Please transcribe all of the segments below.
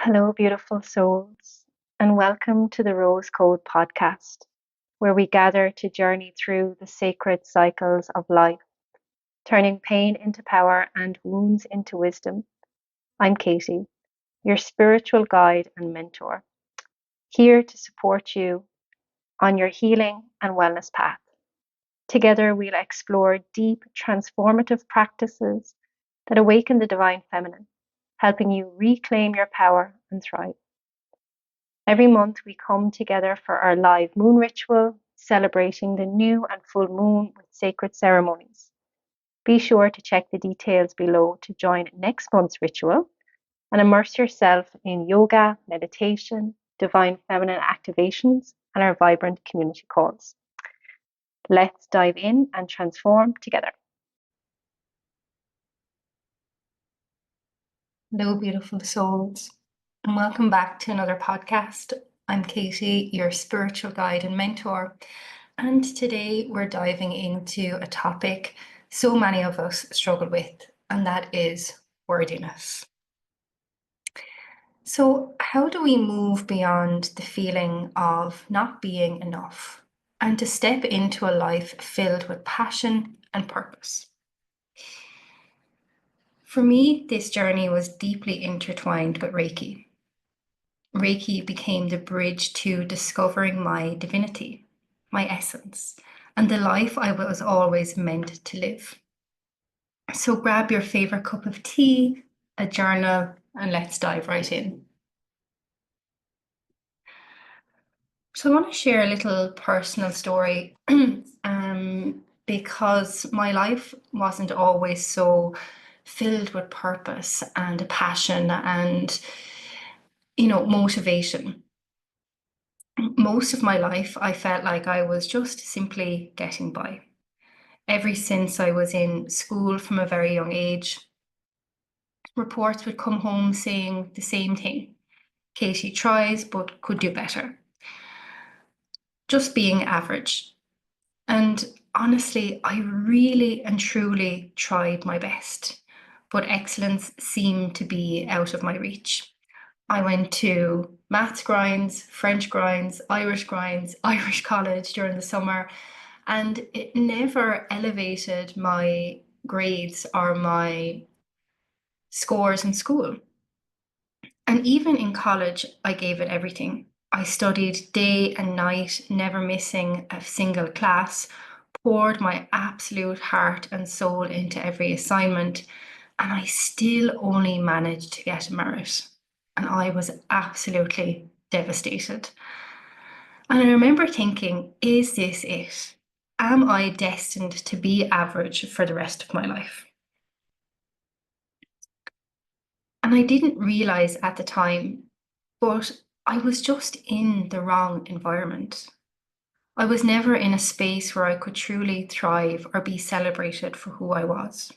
Hello, beautiful souls, and welcome to the Rose Code podcast, where we gather to journey through the sacred cycles of life, turning pain into power and wounds into wisdom. I'm Katie, your spiritual guide and mentor, here to support you on your healing and wellness path. Together, we'll explore deep, transformative practices that awaken the divine feminine, helping you reclaim your power and thrive. Every month, we come together for our live moon ritual, celebrating the new and full moon with sacred ceremonies. Be sure to check the details below to join next month's ritual and immerse yourself in yoga, meditation, divine feminine activations, and our vibrant community calls. Let's dive in and transform together. Hello, beautiful souls, and welcome back to another podcast. I'm Katie, your spiritual guide and mentor, and today we're diving into a topic so many of us struggle with, and that is worthiness. So, how do we move beyond the feeling of not being enough and to step into a life filled with passion and purpose? For me, this journey was deeply intertwined with Reiki. Reiki became the bridge to discovering my divinity, my essence, and the life I was always meant to live. So grab your favorite cup of tea, a journal, and let's dive right in. So I want to share a little personal story because my life wasn't always so filled with purpose and passion and motivation. Most of my life, I felt like I was just simply getting by. Ever since I was in school from a very young age, reports would come home saying the same thing. Katie tries, but could do better. Just being average. And honestly, I really and truly tried my best, but excellence seemed to be out of my reach. I went to maths grinds, French grinds, Irish college during the summer, and it never elevated my grades or my scores in school. And even in college, I gave it everything. I studied day and night, never missing a single class, poured my absolute heart and soul into every assignment, and I still only managed to get a merit. And I was absolutely devastated. And I remember thinking, is this it? Am I destined to be average for the rest of my life? And I didn't realize at the time, but I was just in the wrong environment. I was never in a space where I could truly thrive or be celebrated for who I was.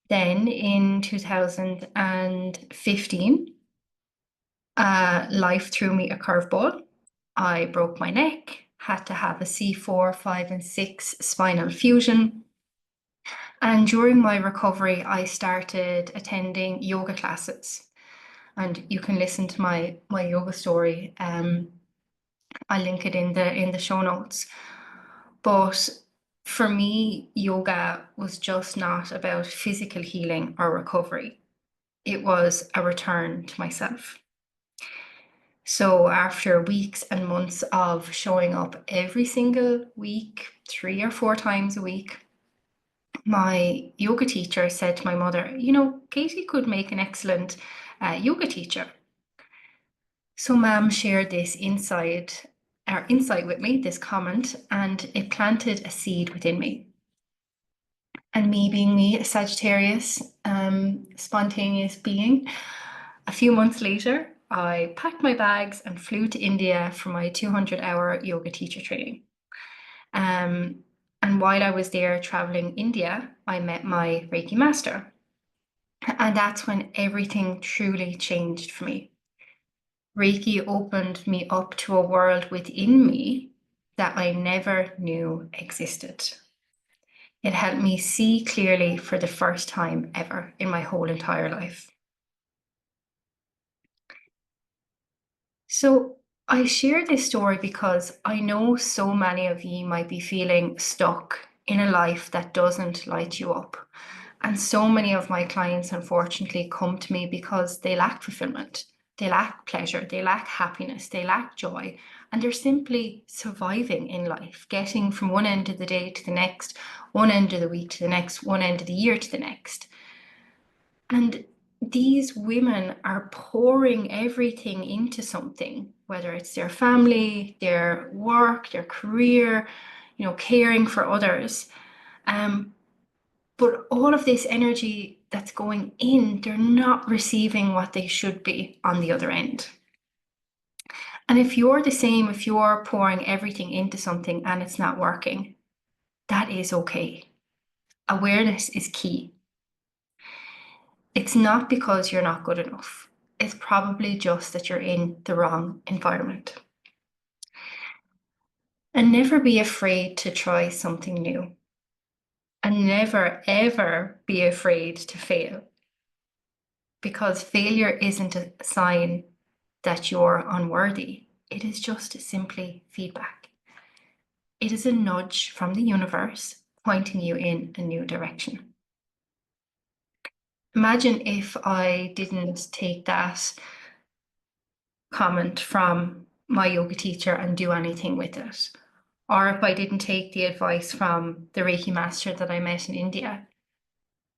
Then in 2015, life threw me a curveball. I broke my neck, had to have a C4, 5, and 6 spinal fusion. And during my recovery, I started attending yoga classes. And you can listen to my yoga story. I link it in the show notes. But for me, yoga was just not about physical healing or recovery. It was a return to myself. So after weeks and months of showing up every single week, 3 or 4 times a week, my yoga teacher said to my mother, Katie could make an excellent yoga teacher. So Mom shared this insight with me, this comment, and it planted a seed within me. And me being me, a Sagittarius, spontaneous being, a few months later, I packed my bags and flew to India for my 200-hour yoga teacher training. And while I was there traveling India, I met my Reiki master. And that's when everything truly changed for me. Reiki opened me up to a world within me that I never knew existed. It helped me see clearly for the first time ever in my whole entire life. So I share this story because I know so many of you might be feeling stuck in a life that doesn't light you up. And so many of my clients, unfortunately, come to me because they lack fulfillment, they lack pleasure, they lack happiness, they lack joy, and they're simply surviving in life, getting from one end of the day to the next, one end of the week to the next, one end of the year to the next. And these women are pouring everything into something, whether it's their family, their work, their career, caring for others. But all of this energy that's going in, they're not receiving what they should be on the other end. And if you're the same, if you're pouring everything into something and it's not working, that is okay. Awareness is key. It's not because you're not good enough. It's probably just that you're in the wrong environment. And never be afraid to try something new. And never, ever be afraid to fail. Because failure isn't a sign that you're unworthy. It is just simply feedback. It is a nudge from the universe pointing you in a new direction. Imagine if I didn't take that comment from my yoga teacher and do anything with it. Or if I didn't take the advice from the Reiki master that I met in India,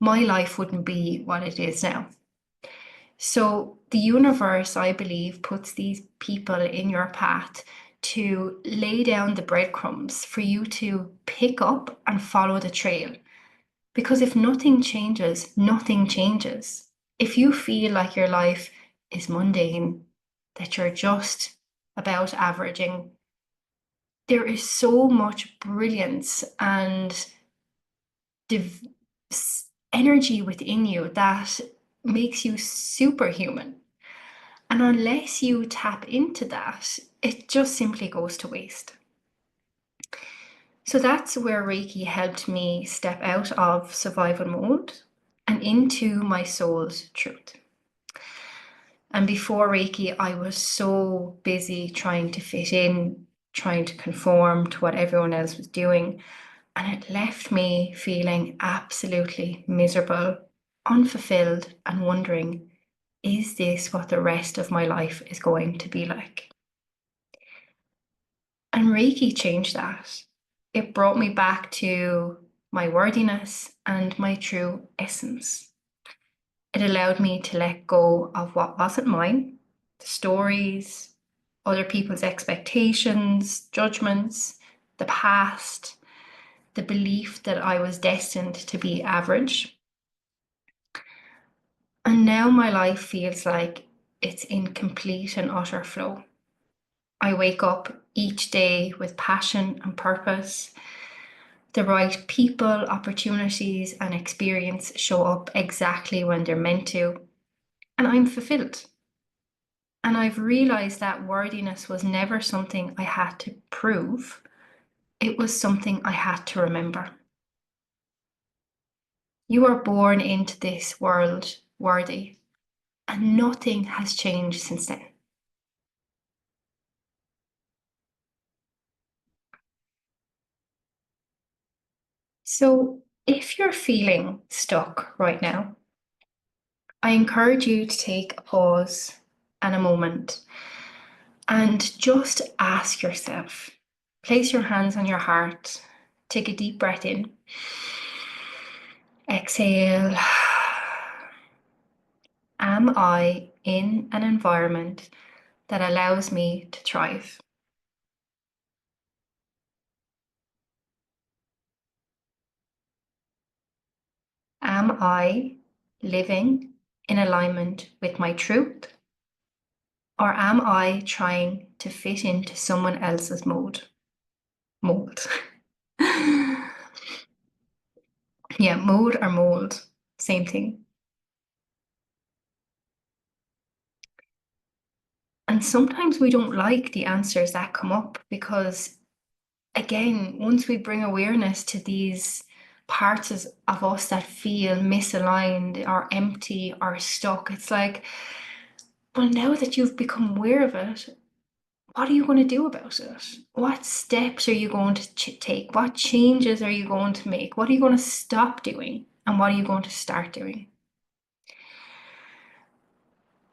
my life wouldn't be what it is now. So the universe, I believe, puts these people in your path to lay down the breadcrumbs for you to pick up and follow the trail. Because if nothing changes, nothing changes. If you feel like your life is mundane, that you're just about averaging, there is so much brilliance and energy within you that makes you superhuman. And unless you tap into that, it just simply goes to waste. So that's where Reiki helped me step out of survival mode and into my soul's truth. And before Reiki, I was so busy trying to fit in, trying to conform to what everyone else was doing. And it left me feeling absolutely miserable, unfulfilled, and wondering, is this what the rest of my life is going to be like? And Reiki changed that. It brought me back to my worthiness and my true essence. It allowed me to let go of what wasn't mine, the stories, other people's expectations, judgments, the past, the belief that I was destined to be average. And now my life feels like it's in complete and utter flow. I wake up each day with passion and purpose. The right people, opportunities, and experience show up exactly when they're meant to, and I'm fulfilled. And I've realized that worthiness was never something I had to prove, it was something I had to remember. You are born into this world worthy, and nothing has changed since then. So, if you're feeling stuck right now, I encourage you to take a pause and a moment and just ask yourself, place your hands on your heart, take a deep breath in, exhale. Am I in an environment that allows me to thrive? Am I living in alignment with my truth? Or am I trying to fit into someone else's mold? Mold. Yeah, mode or mold, same thing. And sometimes we don't like the answers that come up because, again, once we bring awareness to these parts of us that feel misaligned or empty or stuck, it's like, well, now that you've become aware of it, what are you going to do about it? What steps are you going to take? What changes are you going to make? What are you going to stop doing? And what are you going to start doing?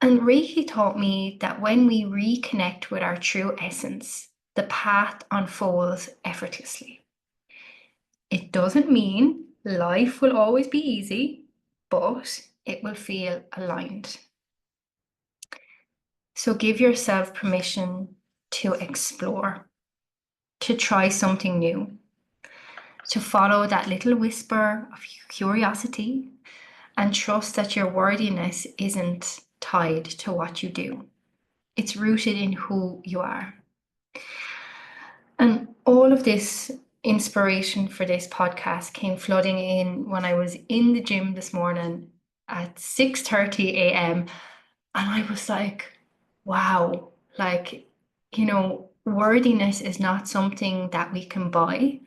And Reiki taught me that when we reconnect with our true essence, the path unfolds effortlessly. It doesn't mean life will always be easy, but it will feel aligned. So give yourself permission to explore, to try something new, to follow that little whisper of curiosity, and trust that your worthiness isn't tied to what you do. It's rooted in who you are. And all of this inspiration for this podcast came flooding in when I was in the gym this morning at 6:30 a.m. And I was like, wow, like, worthiness is not something that we can buy.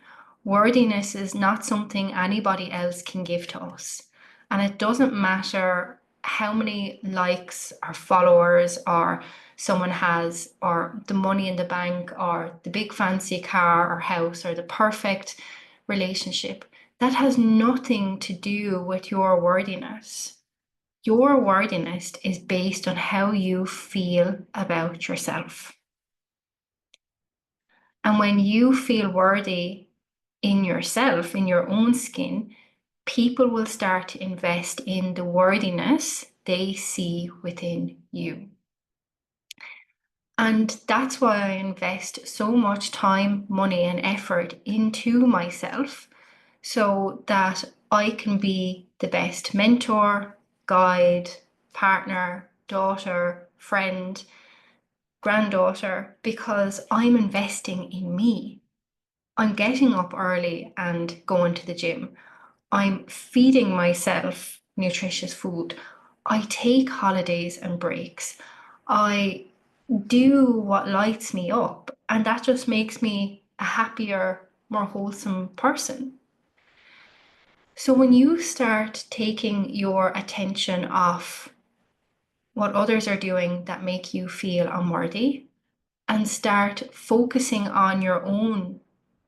Worthiness is not something anybody else can give to us. And it doesn't matter how many likes or followers or someone has, or the money in the bank, or the big fancy car or house, or the perfect relationship. That has nothing to do with your worthiness. Your worthiness is based on how you feel about yourself. And when you feel worthy in yourself, in your own skin, people will start to invest in the worthiness they see within you. And that's why I invest so much time, money, and effort into myself so that I can be the best mentor, guide, partner, daughter, friend, granddaughter, because I'm investing in me. I'm getting up early and going to the gym. I'm feeding myself nutritious food. I take holidays and breaks. I do what lights me up, and that just makes me a happier, more wholesome person. So when you start taking your attention off what others are doing that make you feel unworthy and start focusing on your own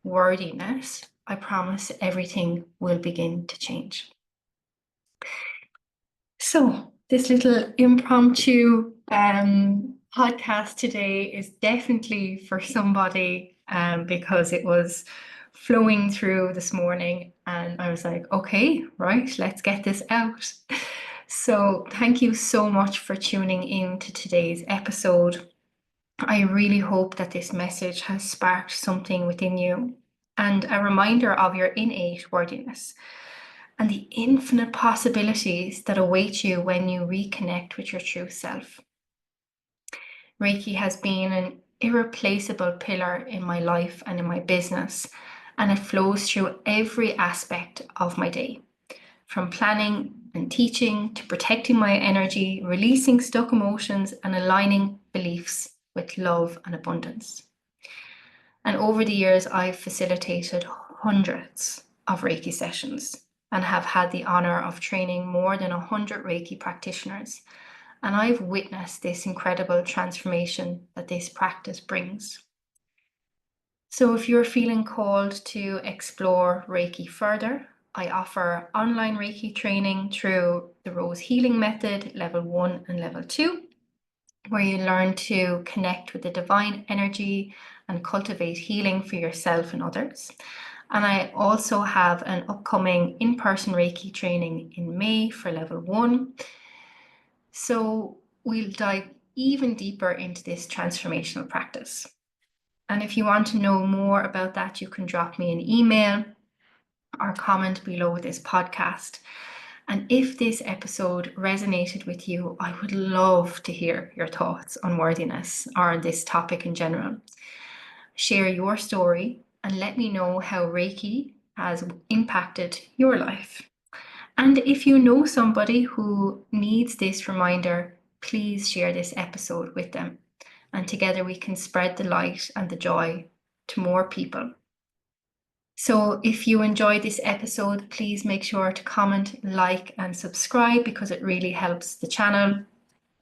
worthiness, I promise everything will begin to change. So this little impromptu podcast today is definitely for somebody because it was flowing through this morning and I was like, okay, right, let's get this out. So thank you so much for tuning in to today's episode. I really hope that this message has sparked something within you and a reminder of your innate worthiness and the infinite possibilities that await you when you reconnect with your true self. Reiki has been an irreplaceable pillar in my life and in my business, and it flows through every aspect of my day, from planning and teaching to protecting my energy, releasing stuck emotions, and aligning beliefs with love and abundance. And over the years, I've facilitated hundreds of Reiki sessions and have had the honor of training more than 100 Reiki practitioners. And I've witnessed this incredible transformation that this practice brings. So if you're feeling called to explore Reiki further, I offer online Reiki training through the Rose Healing Method, level 1 and level 2, where you learn to connect with the divine energy and cultivate healing for yourself and others. And I also have an upcoming in-person Reiki training in May for level 1. So we'll dive even deeper into this transformational practice. And if you want to know more about that, you can drop me an email or comment below this podcast. And if this episode resonated with you, I would love to hear your thoughts on worthiness or on this topic in general. Share your story and let me know how Reiki has impacted your life. And if you know somebody who needs this reminder, please share this episode with them. And together we can spread the light and the joy to more people. So if you enjoyed this episode, please make sure to comment, like, and subscribe because it really helps the channel.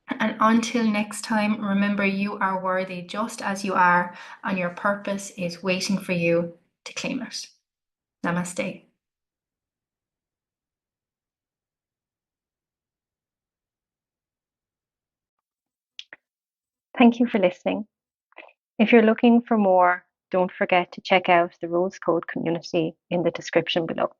And until next time, remember you are worthy just as you are, and your purpose is waiting for you to claim it. Namaste. Thank you for listening. If you're looking for more, don't forget to check out the Rose Code community in the description below.